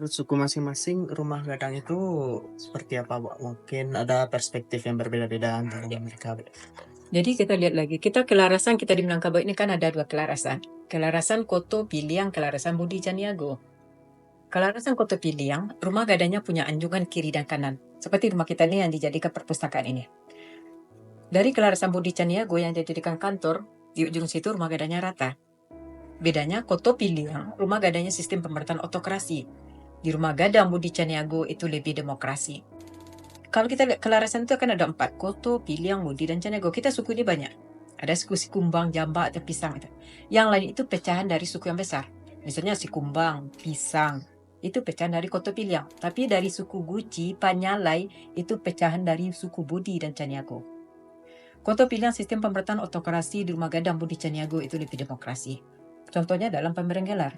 Menurut suku masing-masing, rumah gadang itu seperti apa, Mbak? Mungkin ada perspektif yang berbeda-beda antara mereka. Jadi kita lihat lagi, kita kelarasan kita di Minangkabau ini kan ada dua kelarasan. Kelarasan Koto Piliang, kelarasan Budi Caniago. Kelarasan Koto Piliang, rumah gadangnya punya anjungan kiri dan kanan. Seperti rumah kita ini yang dijadikan perpustakaan ini. Dari kelarasan Budi Caniago yang dijadikan kantor, di ujung situ rumah gadangnya rata. Bedanya Koto Piliang, rumah gadangnya sistem pemerintahan otokrasi. Di rumah gadang Budi Caniago itu lebih demokrasi. Kalau kita lihat kelarasan itu akan ada 4, Koto, Piliang, Budi, dan Caniago. Kita suku ini banyak. Ada suku Sikumbang, Jambak, atau Pisang. Yang lain itu pecahan dari suku yang besar. Misalnya Sikumbang, Pisang, itu pecahan dari Koto Piliang. Tapi dari suku Guci, Panyalai, itu pecahan dari suku Budi dan Caniago. Koto Piliang sistem pemerintahan otokrasi, di rumah gadang Budi Caniago itu lebih demokrasi. Contohnya dalam pemberian gelar.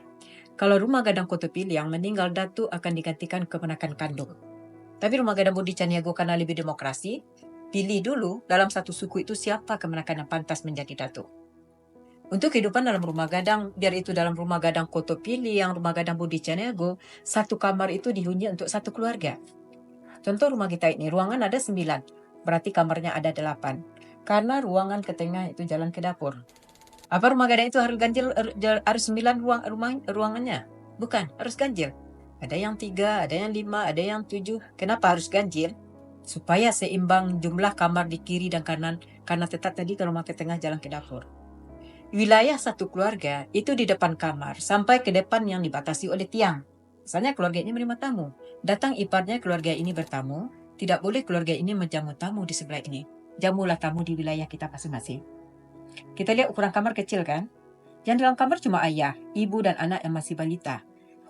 Kalau rumah gadang Koto Piliang meninggal, datu akan digantikan keponakan kandung. Tapi rumah gadang Budi Caniago karena lebih demokrasi, pilih dulu dalam satu suku itu siapa kemenakan yang pantas menjadi datuk. Untuk kehidupan dalam rumah gadang, biar itu dalam rumah gadang Koto Piliang, rumah gadang Budi Caniago, satu kamar itu dihuni untuk satu keluarga. Contoh rumah kita ini, ruangan ada 9, berarti kamarnya ada 8. Karena ruangan ke tengah itu jalan ke dapur. Apa rumah gadang itu harus ganjil, harus 9 ruangannya? Bukan, harus ganjil. Ada yang 3, ada yang 5, ada yang 7. Kenapa harus ganjil? Supaya seimbang jumlah kamar di kiri dan kanan, karena tetap tadi kalau rumah ke tengah jalan ke dapur. Wilayah satu keluarga itu di depan kamar sampai ke depan yang dibatasi oleh tiang. Misalnya keluarga ini menerima tamu, datang iparnya keluarga ini bertamu, tidak boleh keluarga ini menjamu tamu di sebelah ini. Jamulah tamu di wilayah kita masing-masing. Kita lihat ukuran kamar kecil kan? Yang dalam kamar cuma ayah, ibu, dan anak yang masih balita.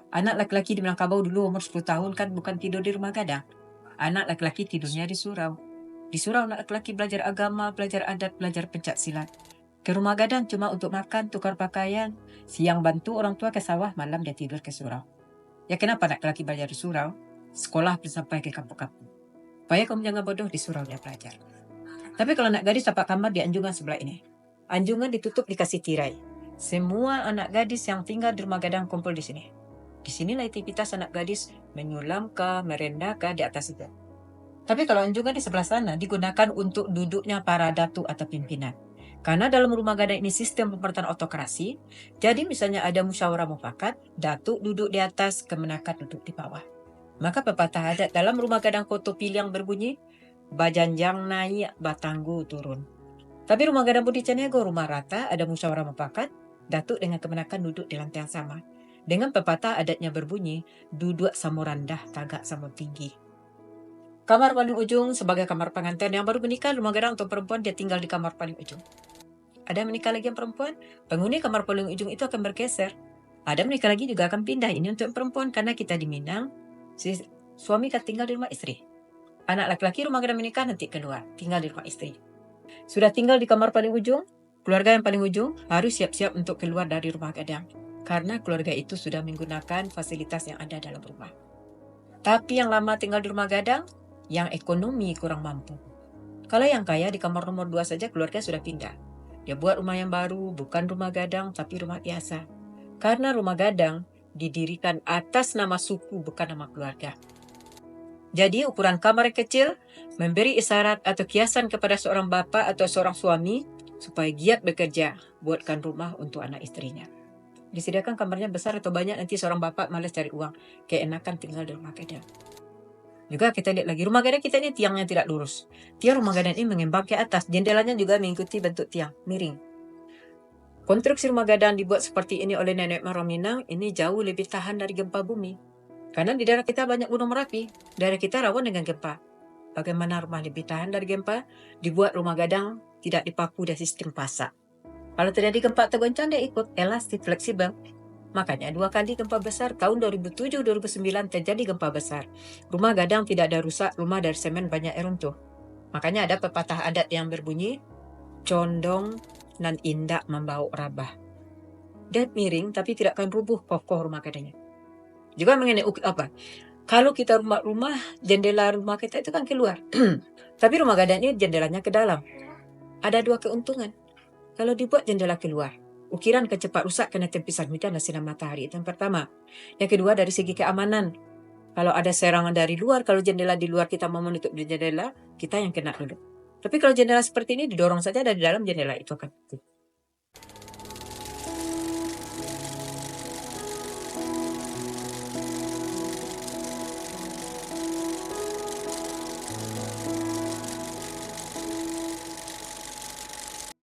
Anak laki-laki di Minangkabau dulu umur 10 tahun kan bukan tidur di rumah gadang. Anak laki-laki tidurnya di surau. Di surau anak laki-laki belajar agama, belajar adat, belajar pencak silat. Ke rumah gadang cuma untuk makan, tukar pakaian. Siang bantu orang tua ke sawah, malam dia tidur ke surau. Ya kenapa anak laki belajar di surau? Sekolah sampai ke kampung-kampung. Supaya kamu jangan bodoh, di surau dia belajar. Tapi kalau anak gadis dapat kamar di anjungan sebelah ini. Anjungan ditutup dikasih tirai. Semua anak gadis yang tinggal di rumah gadang kumpul di sini. Di sinilah aktivitas anak gadis menyulam kah, merenda kah di atas itu. Tapi kalau anjungan di sebelah sana digunakan untuk duduknya para datuk atau pimpinan. Karena dalam rumah gadang ini sistem pemerintahan otokrasi, jadi misalnya ada musyawarah mufakat, datuk duduk di atas, kemenakan duduk di bawah. Maka pepatah adat dalam rumah gadang Koto Piliang berbunyi, bajanjang naik, batanggu turun. Tapi rumah gadang Budi Caniago rumah rata, ada musyawarah mufakat, datuk dengan kemenakan duduk di lantai yang sama. Dengan pepatah adatnya berbunyi, duduk sama rendah, tagak sama tinggi. Kamar paling ujung sebagai kamar pengantin yang baru menikah, rumah gadang untuk perempuan dia tinggal di kamar paling ujung. Ada menikah lagi yang perempuan, penghuni kamar paling ujung itu akan bergeser. Ada menikah lagi juga akan pindah, ini untuk perempuan karena kita di Minang, si suami kan tinggal di rumah istri. Anak laki-laki rumah gadang menikah nanti keluar, tinggal di rumah istri. Sudah tinggal di kamar paling ujung, keluarga yang paling ujung harus siap-siap untuk keluar dari rumah gadang. Karena keluarga itu sudah menggunakan fasilitas yang ada dalam rumah. Tapi yang lama tinggal di rumah gadang, yang ekonomi kurang mampu. Kalau yang kaya di kamar nomor 2 saja keluarga sudah pindah. Dia buat rumah yang baru, bukan rumah gadang tapi rumah biasa. Karena rumah gadang didirikan atas nama suku bukan nama keluarga. Jadi ukuran kamar yang kecil memberi isyarat atau kiasan kepada seorang bapa atau seorang suami supaya giat bekerja buatkan rumah untuk anak istrinya. Disediakan kamarnya besar atau banyak, nanti seorang bapak malas cari uang, keenakan tinggal di rumah gadang. Juga kita lihat lagi rumah gadang kita ini tiangnya tidak lurus. Tiang rumah gadang ini mengembang ke atas, jendelanya juga mengikuti bentuk tiang, miring. Konstruksi rumah gadang dibuat seperti ini oleh nenek moyang Minang ini jauh lebih tahan dari gempa bumi. Karena di daerah kita banyak gunung Merapi, daerah kita rawan dengan gempa. Bagaimana rumah lebih tahan dari gempa? Dibuat rumah gadang tidak dipaku dari sistem pasak. Kalau terjadi gempa atau goncang dia ikut elastik fleksibel. Makanya 2 kali gempa besar tahun 2007-2009 terjadi gempa besar. Rumah gadang tidak ada rusak, rumah dari semen banyak yang runtuh. Makanya ada pepatah adat yang berbunyi, condong nan indak membawa rabah. Dia miring tapi tidak akan rubuh kokoh rumah gadangnya. Juga mengenai apa? Kalau kita rumah jendela rumah kita itu kan keluar. Tapi rumah gadang ini jendelanya ke dalam. Ada 2 keuntungan. Kalau dibuat jendela keluar, ukiran cepat rusak kena tempisan hujan dan sinar matahari. Itu yang pertama. Yang kedua, dari segi keamanan. Kalau ada serangan dari luar, kalau jendela di luar kita mau menutup di jendela, kita yang kena dulu. Tapi kalau jendela seperti ini didorong saja dari dalam, jendela itu akan tutup.